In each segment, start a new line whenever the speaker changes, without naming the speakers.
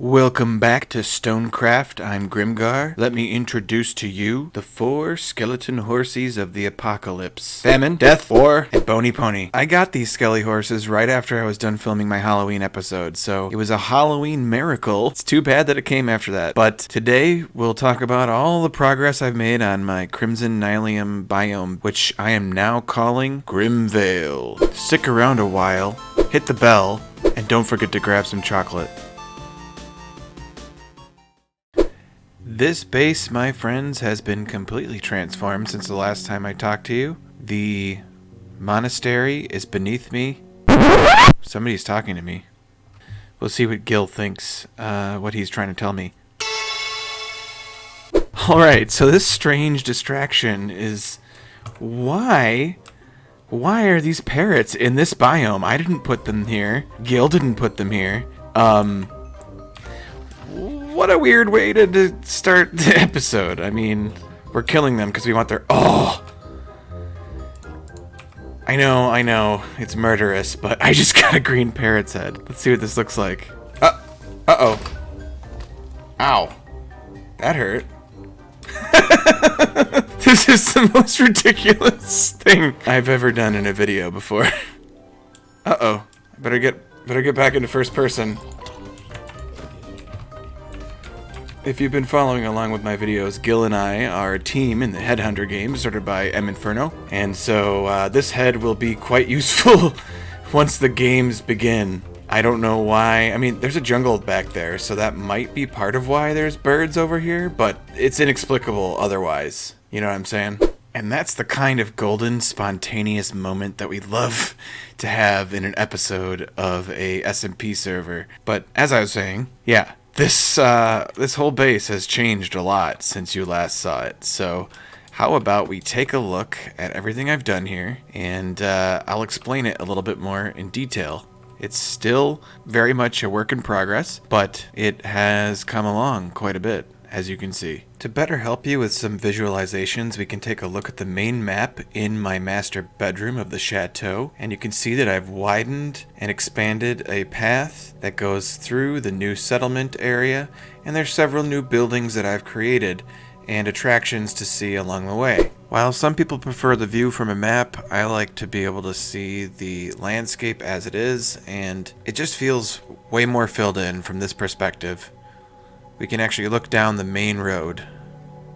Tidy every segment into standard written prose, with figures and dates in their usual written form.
Welcome back to Stonecraft. I'm Grymgar. Let me introduce to you the 4 skeleton horses of the apocalypse. Famine, Death, War, and Bony Pony. I got these skelly horses right after I was done filming my Halloween episode, so it was a Halloween miracle. It's too bad that it came after that. But today, we'll talk about all the progress I've made on my Crimson Nylium biome, which I am now calling Grimvale. Stick around a while, hit the bell, and don't forget to grab some chocolate. This base, my friends, has been completely transformed since the last time I talked to you. The monastery is beneath me. Somebody's talking to me. We'll see what Gil thinks, what he's trying to tell me. Alright, so this strange distraction is... Why are these parrots in this biome? I didn't put them here. Gil didn't put them here. What a weird way to start the episode. I mean, we're killing them because we want their... Oh! I know, it's murderous, but I just got a green parrot's head. Let's see what this looks like. Uh-oh. Ow. That hurt. This is the most ridiculous thing I've ever done in a video before. Uh-oh. Better get back into first person. If you've been following along with my videos, Gil and I are a team in the Headhunter game started by M Inferno, and so this head will be quite useful once the games begin. I don't know why. I mean, there's a jungle back there, so that might be part of why there's birds over here, but it's inexplicable otherwise. You know what I'm saying? And that's the kind of golden, spontaneous moment that we love to have in an episode of a SMP server. But as I was saying, yeah. This whole base has changed a lot since you last saw it, so how about we take a look at everything I've done here, and I'll explain it a little bit more in detail. It's still very much a work in progress, but it has come along quite a bit, as you can see. To better help you with some visualizations, we can take a look at the main map in my master bedroom of the chateau, and you can see that I've widened and expanded a path that goes through the new settlement area, and there's several new buildings that I've created and attractions to see along the way. While some people prefer the view from a map, I like to be able to see the landscape as it is, and it just feels way more filled in from this perspective. We can actually look down the main road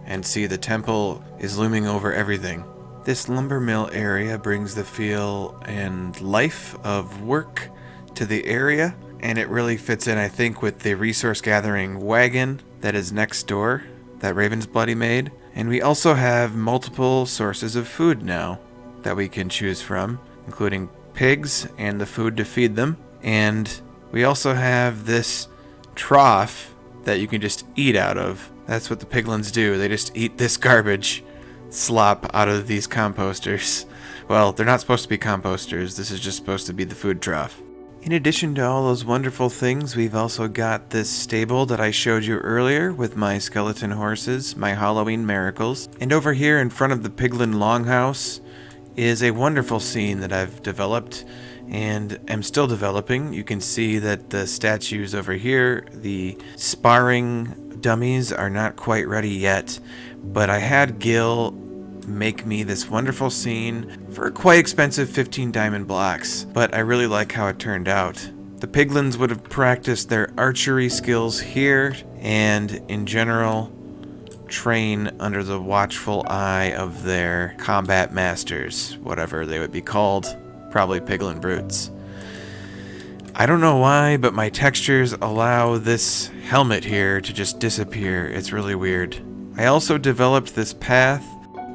and see the temple is looming over everything. This lumber mill area brings the feel and life of work to the area, and it really fits in, I think, with the resource gathering wagon that is next door that Raven's Bloody made. And we also have multiple sources of food now that we can choose from, including pigs and the food to feed them. And we also have this trough that you can just eat out of. That's what the piglins do. They just eat this garbage slop out of these composters. Well, they're not supposed to be composters. This is just supposed to be the food trough. In addition to all those wonderful things, we've also got this stable that I showed you earlier with my skeleton horses, my Halloween miracles. And over here in front of the Piglin longhouse is a wonderful scene that I've developed and am still developing. You can see that the statues over here, the sparring dummies, are not quite ready yet, but I had Gil make me this wonderful scene for quite expensive 15 diamond blocks, but I really like how it turned out. The piglins would have practiced their archery skills here, and in general train under the watchful eye of their combat masters, whatever they would be called. Probably piglin brutes. I don't know why, but my textures allow this helmet here to just disappear. It's really weird. I also developed this path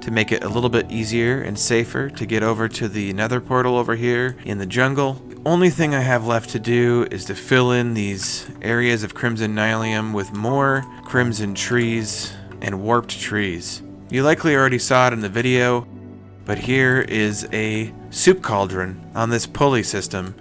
to make it a little bit easier and safer to get over to the nether portal over here in the jungle. The only thing I have left to do is to fill in these areas of Crimson Nylium with more crimson trees and warped trees. You likely already saw it in the video, but here is a soup cauldron on this pulley system.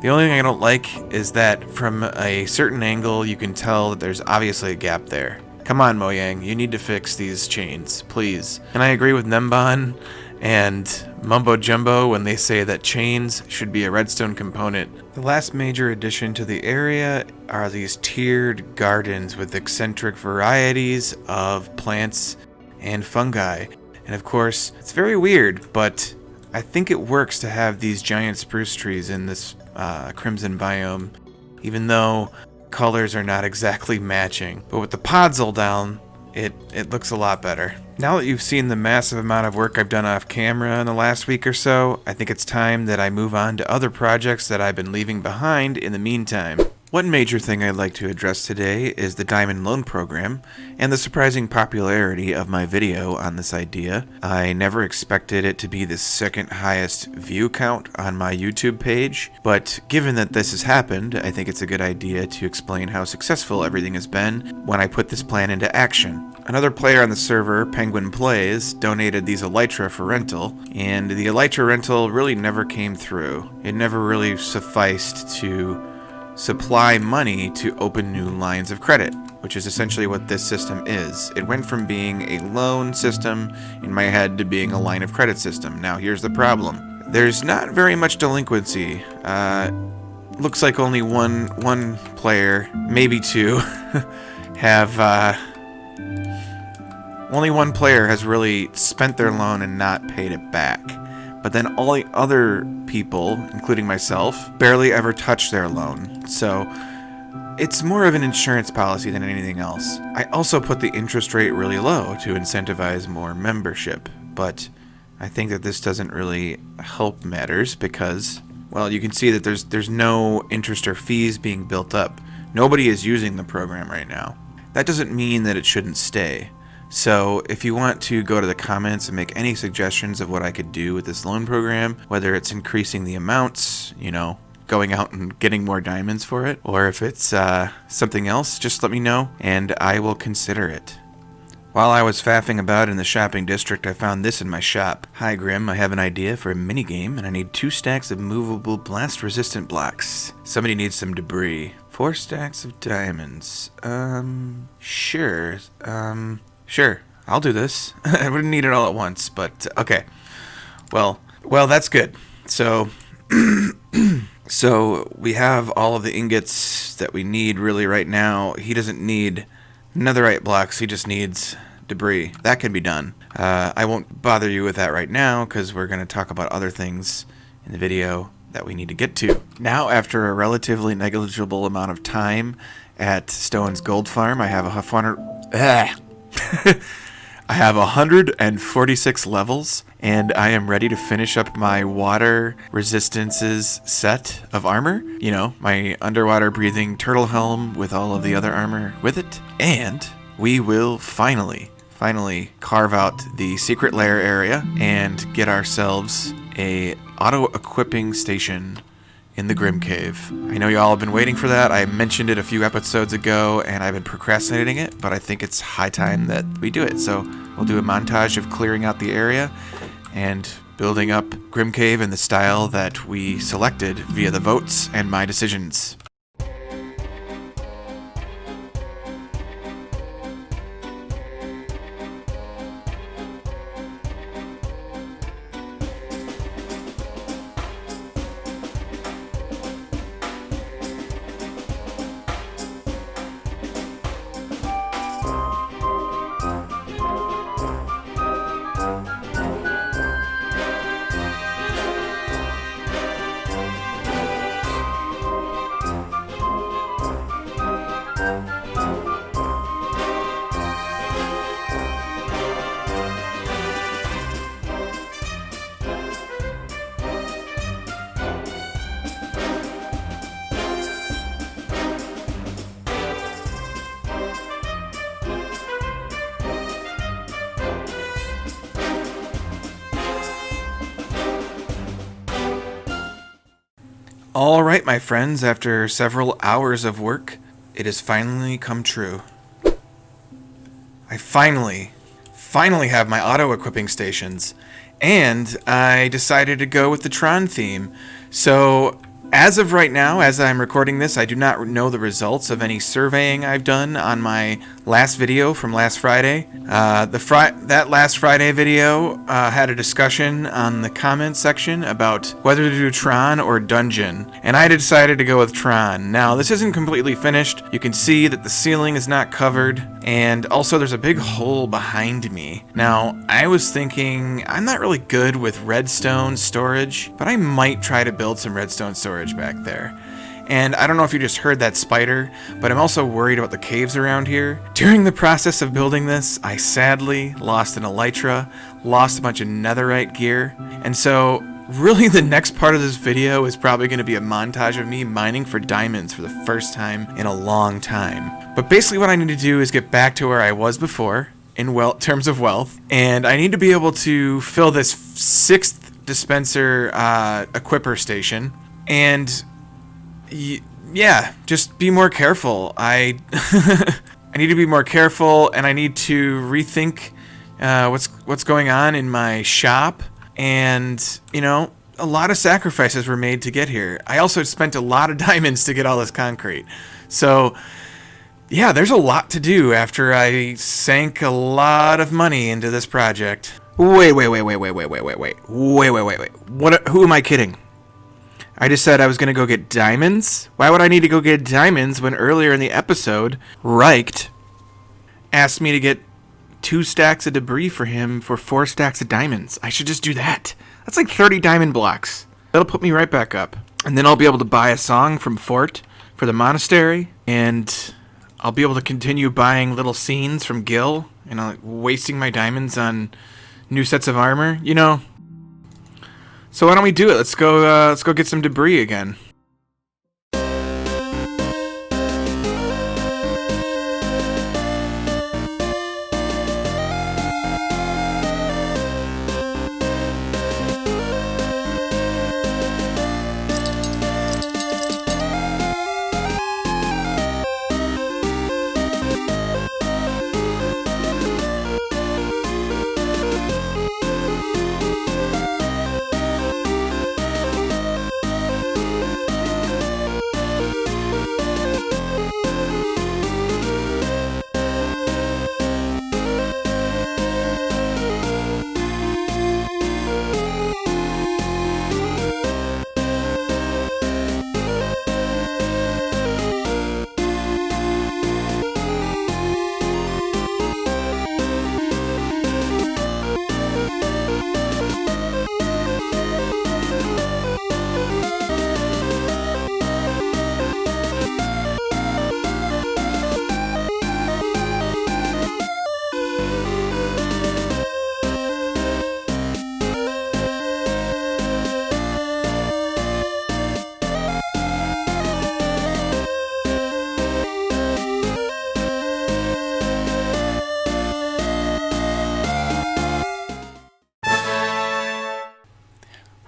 The only thing I don't like is that from a certain angle you can tell that there's obviously a gap there. Come on, Mojang, you need to fix these chains, please. And I agree with Nemban and mumbo jumbo when they say that chains should be a redstone component. The last major addition to the area are these tiered gardens with eccentric varieties of plants and fungi. And of course, it's very weird, but I think it works to have these giant spruce trees in this crimson biome, even though colors are not exactly matching. But with the pods all down, it looks a lot better. Now that you've seen the massive amount of work I've done off camera in the last week or so, I think it's time that I move on to other projects that I've been leaving behind in the meantime. One major thing I'd like to address today is the Diamond Loan Program and the surprising popularity of my video on this idea. I never expected it to be the second highest view count on my YouTube page, but given that this has happened, I think it's a good idea to explain how successful everything has been when I put this plan into action. Another player on the server, Penguin Plays, donated these elytra for rental, and the elytra rental really never came through. It never really sufficed to supply money to open new lines of credit, which is essentially what this system is. It went from being a loan system in my head to being a line of credit system. Now here's the problem. There's not very much delinquency. Looks like only one player, maybe two, have only one player has really spent their loan and not paid it back. But then all the other people, including myself, barely ever touch their loan. So it's more of an insurance policy than anything else. I also put the interest rate really low to incentivize more membership, but I think that this doesn't really help matters because, well, you can see that there's no interest or fees being built up. Nobody is using the program right now. That doesn't mean that it shouldn't stay. So if you want to go to the comments and make any suggestions of what I could do with this loan program, whether it's increasing the amounts, going out and getting more diamonds for it, or if it's something else, just let me know and I will consider it. While I was faffing about in the shopping district, I found this in my shop. Hi Grim, I have an idea for a minigame and I need 2 stacks of movable blast resistant blocks. Somebody needs some debris. 4 stacks of diamonds. Sure, I'll do this. I wouldn't need it all at once, but okay. Well, that's good. So, so we have all of the ingots that we need really right now. He doesn't need netherite blocks, he just needs debris. That can be done. I won't bother you with that right now because we're going to talk about other things in the video that we need to get to. Now, after a relatively negligible amount of time at Stone's gold farm, I have 146 levels, and I am ready to finish up my water resistances set of armor. My underwater breathing turtle helm with all of the other armor with it. And we will finally carve out the secret lair area and get ourselves a auto-equipping station in the Grim Cave. I know y'all have been waiting for that. I mentioned it a few episodes ago and I've been procrastinating it, but I think it's high time that we do it. So we'll do a montage of clearing out the area and building up Grim Cave in the style that we selected via the votes and my decisions. All right, my friends, after several hours of work, it has finally come true. I finally have my auto-equipping stations, and I decided to go with the Tron theme. So as of right now, as I'm recording this, I do not know the results of any surveying I've done on my last video from last Friday. That last Friday video had a discussion on the comment section about whether to do Tron or Dungeon, and I decided to go with Tron. Now, this isn't completely finished. You can see that the ceiling is not covered, and also there's a big hole behind me. Now, I was thinking, I'm not really good with redstone storage, but I might try to build some redstone storage back there. And I don't know if you just heard that spider, but I'm also worried about the caves around here. During the process of building this, I sadly lost an elytra, lost a bunch of netherite gear, and so really the next part of this video is probably going to be a montage of me mining for diamonds for the first time in a long time. But basically what I need to do is get back to where I was before in terms of wealth, and I need to be able to fill this 6th dispenser equipper station. And yeah, just be more careful. I need to be more careful, and I need to rethink what's going on in my shop. And you know, a lot of sacrifices were made to get here. I also spent a lot of diamonds to get all this concrete. So yeah, there's a lot to do after I sank a lot of money into this project. Wait. What? Who am I kidding? I just said I was going to go get diamonds? Why would I need to go get diamonds when earlier in the episode, Reicht asked me to get 2 stacks of debris for him for 4 stacks of diamonds? I should just do that. That's like 30 diamond blocks. That'll put me right back up. And then I'll be able to buy a song from Fort for the monastery, and I'll be able to continue buying little scenes from Gil, and I'm wasting my diamonds on new sets of armor, you know. So why don't we do it? Let's go get some debris again.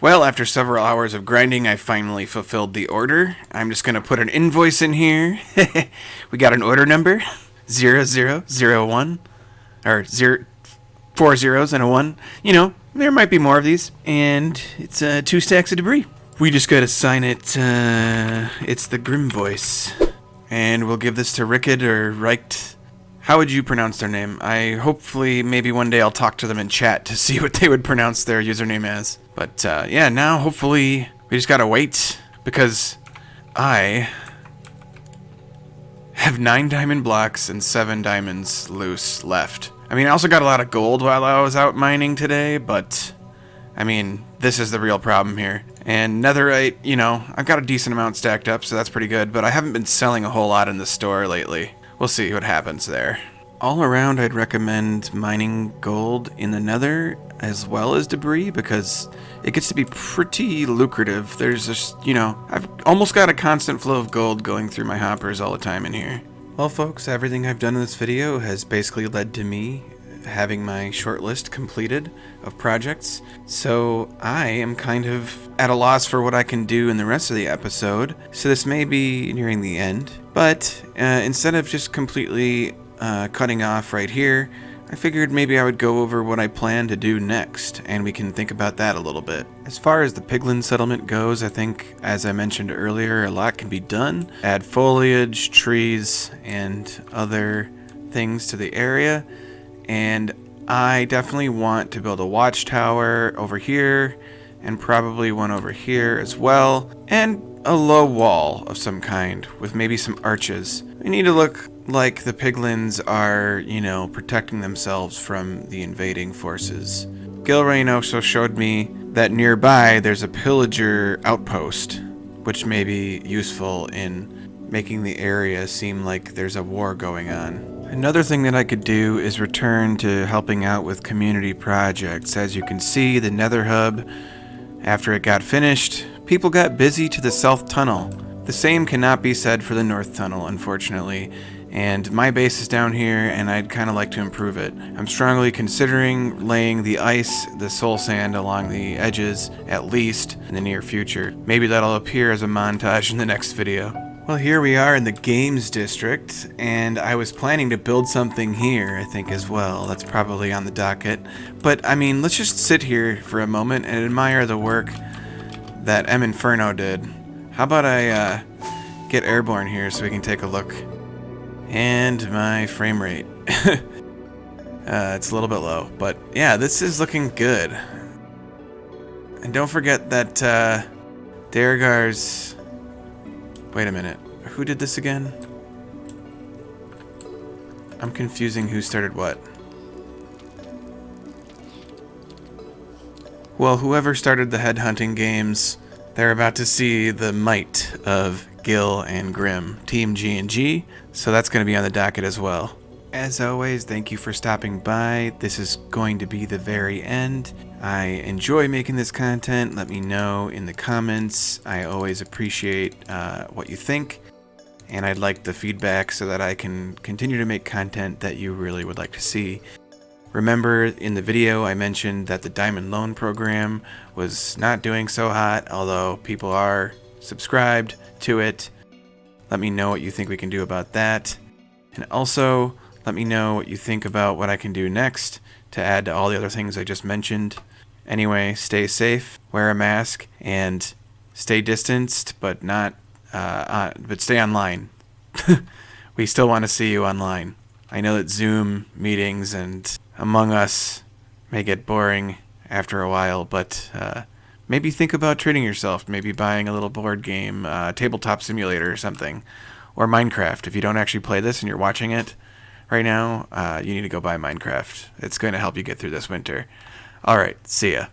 Well, after several hours of grinding, I finally fulfilled the order. I'm just going to put an invoice in here. We got an order number, 0001, or 4 zeros and a 1. You know, there might be more of these. And it's 2 stacks of debris. We just got to sign it. It's the Grimvoice. And we'll give this to Rickard or Reicht. How would you pronounce their name? Hopefully, maybe one day I'll talk to them in chat to see what they would pronounce their username as. But, yeah, now, hopefully, we just gotta wait, because I have 9 diamond blocks and 7 diamonds loose left. I mean, I also got a lot of gold while I was out mining today, but, I mean, this is the real problem here. And netherite, you know, I've got a decent amount stacked up, so that's pretty good, but I haven't been selling a whole lot in the store lately. We'll see what happens there. All around, I'd recommend mining gold in the nether as well as debris, because it gets to be pretty lucrative. There's just, you know, I've almost got a constant flow of gold going through my hoppers all the time in here. Well, folks, everything I've done in this video has basically led to me having my short list completed of projects, so I am kind of at a loss for what I can do in the rest of the episode, so this may be nearing the end, but instead of just completely cutting off right here, I figured maybe I would go over what I plan to do next, and we can think about that a little bit. As far as the Piglin settlement goes, I think, as I mentioned earlier, a lot can be done. Add foliage, trees, and other things to the area, and I definitely want to build a watchtower over here, and probably one over here as well, and a low wall of some kind, with maybe some arches. We need to look like the Piglins are, you know, protecting themselves from the invading forces. Gilrain also showed me that nearby there's a pillager outpost, which may be useful in making the area seem like there's a war going on. Another thing that I could do is return to helping out with community projects. As you can see, the Nether Hub, after it got finished, people got busy to the South Tunnel. The same cannot be said for the North Tunnel, unfortunately, and my base is down here and I'd kind of like to improve it. I'm strongly considering laying the ice, the soul sand along the edges, at least in the near future. Maybe that'll appear as a montage in the next video. Well, here we are in the Games District, and I was planning to build something here, I think, as well. That's probably on the docket. But, I mean, let's just sit here for a moment and admire the work that M Inferno did. How about I get airborne here so we can take a look? And my frame rate. It's a little bit low, but yeah, this is looking good. And don't forget that Grymgar's... Wait a minute. Who did this again? I'm confusing who started what. Well, whoever started the headhunting games, they're about to see the might of Gil and Grim, Team G and G, so that's going to be on the docket as well. As always, thank you for stopping by. This is going to be the very end. I enjoy making this content. Let me know in the comments. I always appreciate what you think, and I'd like the feedback so that I can continue to make content that you really would like to see. Remember, in the video I mentioned that the Diamond Loan program was not doing so hot, although people are subscribed to it. Let me know what you think we can do about that. And also, let me know what you think about what I can do next to add to all the other things I just mentioned. Anyway, stay safe, wear a mask, and stay distanced, but stay online. We still want to see you online. I know that Zoom meetings and Among Us may get boring after a while, but maybe think about treating yourself, maybe buying a little board game, Tabletop Simulator or something, or Minecraft. If you don't actually play this and you're watching it right now, you need to go buy Minecraft. It's going to help you get through this winter. Alright, see ya.